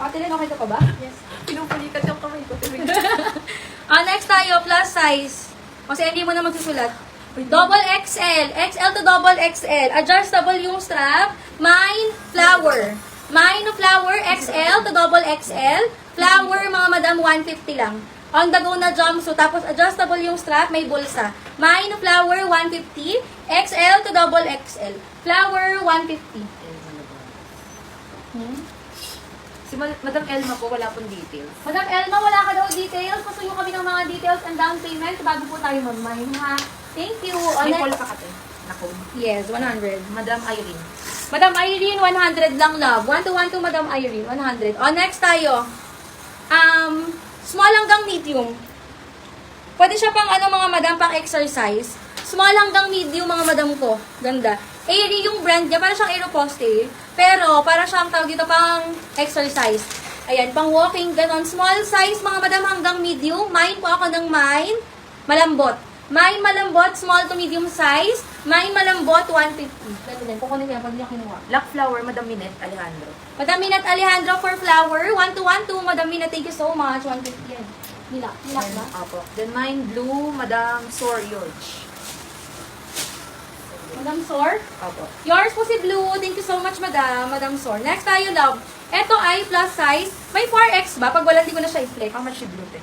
Ate Len, okay ka pa ba? Yes. Pinupulikat yung kamay ko. Next tayo, plus size. Kasi hindi mo na magsusulat. Double XL. XL to double XL. Adjustable yung strap. Mine, flower. Mine flower, XL to double XL. Flower, mga madam, 150 lang. On the go na jumpsuit. Tapos adjustable yung strap, may bulsa. Mine flower, 150. XL to double XL. Flower, 150. Si Madam Elma po, wala pong details. Madam Elma, wala ka daw details. Gusto nyo kami ng mga details and down payment bago po tayo mag-mine, ha? Thank you. May pula ka kate. Naku. Yes, 100. Madam Irene. Madam Irene, 100 lang, love. 1 to Madam Irene, 100. Next tayo. Small hanggang medium. Pwede siya pang mga madam, pang exercise. Small hanggang medium, mga madam ko. Ganda. Airy yung brand niya, para siyang Aeropostale. Pero, para siyang tawag dito pang exercise. Ayan, pang walking, ganon. Small size, mga madam, hanggang medium. Mine po ako ng mine. Malambot. Mine malambot, small to medium size. Mine malambot, 150. Ganito din. Kukunin ko yan pag niya kinuha. Black Flower, Madam Minette Alejandro. Madam Minat Alejandro for flower. 1 to Madam Minat, thank you so much. 150 yan. Nilak na. Apo. Then mine blue, Madam Sor George. Madam Sor. Apo. Yours po si Blue. Thank you so much, Madam. Madam Sor. Next tayo, love. Ito ay plus size. May 4X ba? Pag wala, hindi ko na siya i-flex. How much si blue te?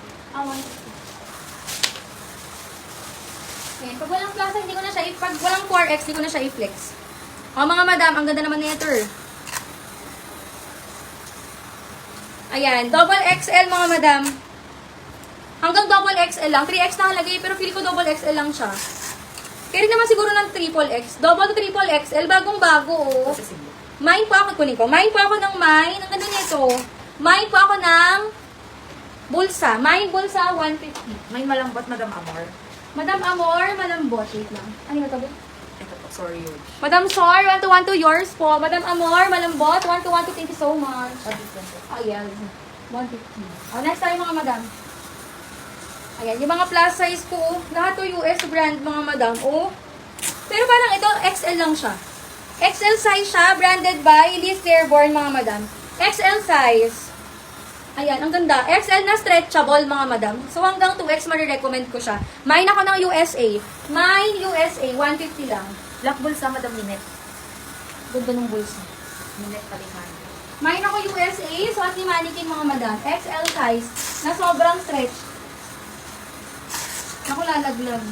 Okay, pag walang plus size, hindi ko na siya pag walang 4X, hindi ko na siya i-flex. Mga madam, ang ganda naman nito. Ayan, double XL, mga madam. Hanggang double XL lang. 3X na halagay, pero feel ko double XL lang siya. Kaya naman siguro ng triple X. Double to triple XL, bagong-bago, oh. Kasi si blue. Mine po ako, kunin ko. Mine po ako ng mine. Ang ganda nito. Mine po ako ng bulsa. Mine bulsa, 150. Mine malambot, Madam Amor. Madam Amor, malambot. Wait lang. Ano yung tabi? Ito po, Sor George. Madam Sor, 1 to yours po. Madam Amor, malambot. 1 to thank you so much. Ayan. 150. Next tayo, mga madam. Ayan, yung mga plus size ko, lahat to US brand, mga madam. Pero parang ito, XL lang siya. XL size siya, branded by Liz Claiborne, mga madam. XL size. Ayan, ang ganda. XL na stretchable, mga madam. So, hanggang 2X, marirecommend ko siya. Mine ako ng USA. Mine USA, 150 lang. Black Bulsa, Madam Minette. Ganda ng bulsa. Minette Alejandro. Mine ako USA, suot ni Mannequin, mga madam. XL size, na sobrang stretch. Ako lalaglag.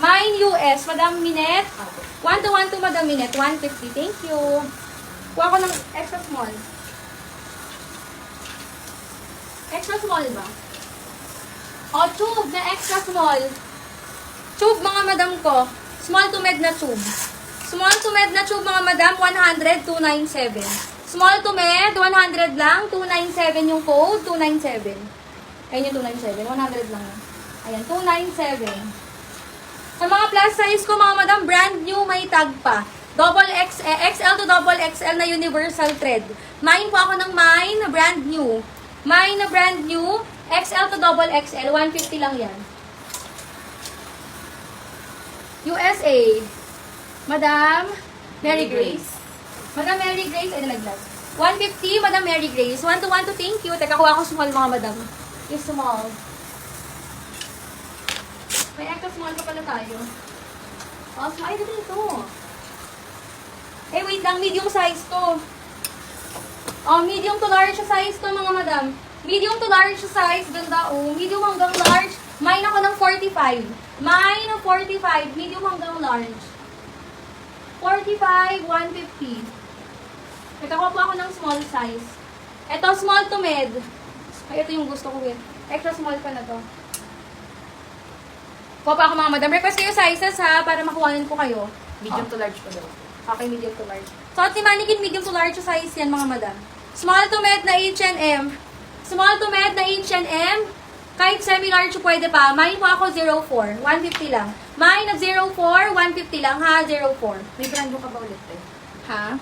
Mine US, Madam Minette. Apo. 1 to Madam Minette, 150. Thank you. Kuha ko ng extra small. Extra small ba? Tube na extra small. Tube, mga madam ko. Small to med na tube. Small to med na tube, mga madam, 100, 297. Small to med, 100 lang, 297 yung code, 297. Ayun yung 297, 100 lang. Ayan, 297. Sa mga plus size ko, mga madam, brand new, may tag pa. Double XL to double XL na universal thread. Mine po ako ng mine, brand new. Mine na brand new, XL to double XL, 150 lang yan. USA, Madam Mary Grace. Madam Mary Grace, ay nalaglag. 150, Madam Mary Grace. 1 to thank you. Teka, kuha ko small, mga madam. Yung small. May extra small pa pala tayo. Small. Ay, dito. Eh, wait lang. Medium size to. Medium to large size to, mga madam. Medium to large size. Ganda, medium hanggang large. Mine ako ng 45. Mine ng 45. Medium hanggang large. 45, 150. Nagkakuha po ako ng small size. Ito, small to med. Ay, ito yung gusto ko, extra small pa na to. Kuha pa ako, mga madam. Request kayo sizes, ha, para makuhanin ko kayo. Medium to large po daw. Okay, medium to large. So, at ni Mannequin, medium to large size yan, mga madam. Small to med na H&M. Small to med na H&M. Kahit semi-large pwede pa. Mine po ako 04. 150 lang. Mine na 04, 150 lang, ha? 04. May brand mo ka ba ulit eh? Ha?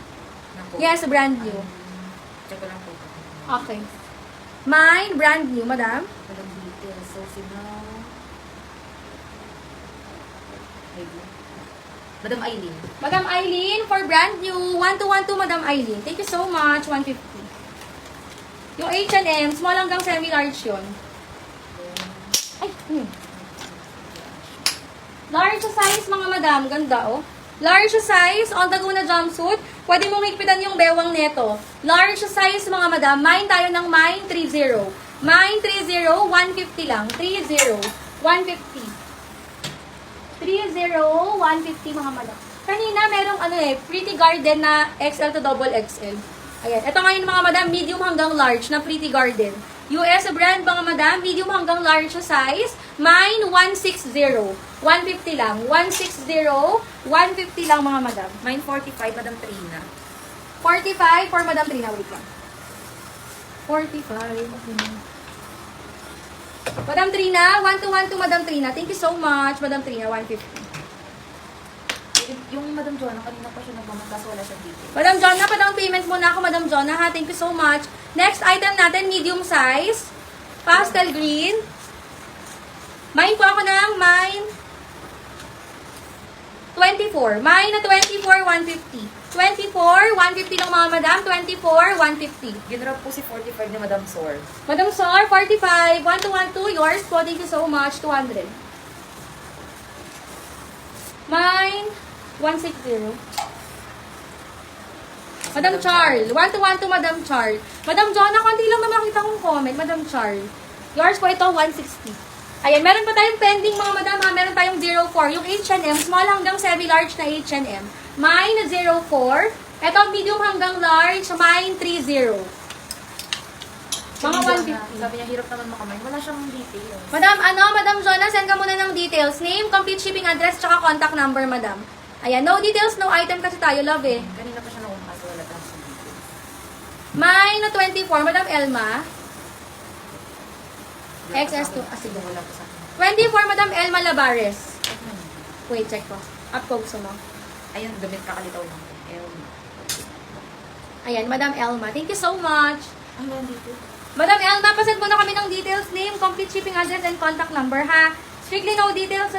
Naku. Yes, brand new. Check ko lang po. Okay. Mine, brand new, madam. Walang details. So, sino? Madam Eileen. Madam Eileen, for brand new, 1212 Madam Eileen. Thank you so much, 150. Yung H&M, small hanggang semi-large yun. Ay, Large size, mga madam. Ganda, oh. Large size, on the go na jumpsuit. Pwede mong higpitan yung bewang neto. Large size, mga madam. Mine tayo ng Mine 30. Mine 30, 150 lang. 30, 150. 30, 150, mga madam. Kanina, merong Pretty Garden na XL to double XL. Ayan. Ito ngayon, mga madam, medium hanggang large na Pretty Garden. US brand, mga madam, medium hanggang large size. Mine, 160. 150 lang. 160, 150 lang, mga madam. Mine 45, Madam Trina. 45 for Madam Trina. Wait lang. 45. Okay. Madam Trina, 1212 Madam Trina. Thank you so much, Madam Trina, 150. Yung Madam Joanna, kanina pa siya nagmamagkas, wala siya dito. Madam Jonna, pa-down payment muna ako, Madam Jonna, ha? Thank you so much. Next item natin, medium size. Pastel green. Mine po ako ng Mine 24. Mine na 24, 150. 24, 150 lang, mga madam. 24, 150. Ginrap po si 45 ni Madam Sor. Madam Sor, 45. 1212, yours po. Thank you so much. 200. Mine, 160. Madam Charl, 1212, Madam Charl. Madam Jonna, konti lang na makita kong comment. Madam Charl. Yours po ito, 160. Ayan, meron pa tayong pending, mga madam, ha? Meron tayong 04. Yung H&M, small hanggang semi-large na H&M. Mine na 04. Ito, medium hanggang large. Mine, 30. Mga 150. Sabi niya, hirap naman makamay. Wala siyang details. Madam, Madam Jonna, send ka muna ng details. Name, complete shipping address, tsaka contact number, madam. Ayan, no details, no item kasi tayo, love eh. Kanina pa siya nakumas, wala pa siyang details. Mine na 24, Madam Elma. Wala pa XS2, sa akin. sige. Wala pa sa akin. 24, Madam Elma Labares. Wait, check ko. Up ko gusto mo. Ayun, damit kakalitaw lang. Ayan, Madam Elma. Thank you so much. Ayun, dito. Madam Elma, pasend mo na kami ng details, name, complete shipping address, and contact number, ha? Strictly no details.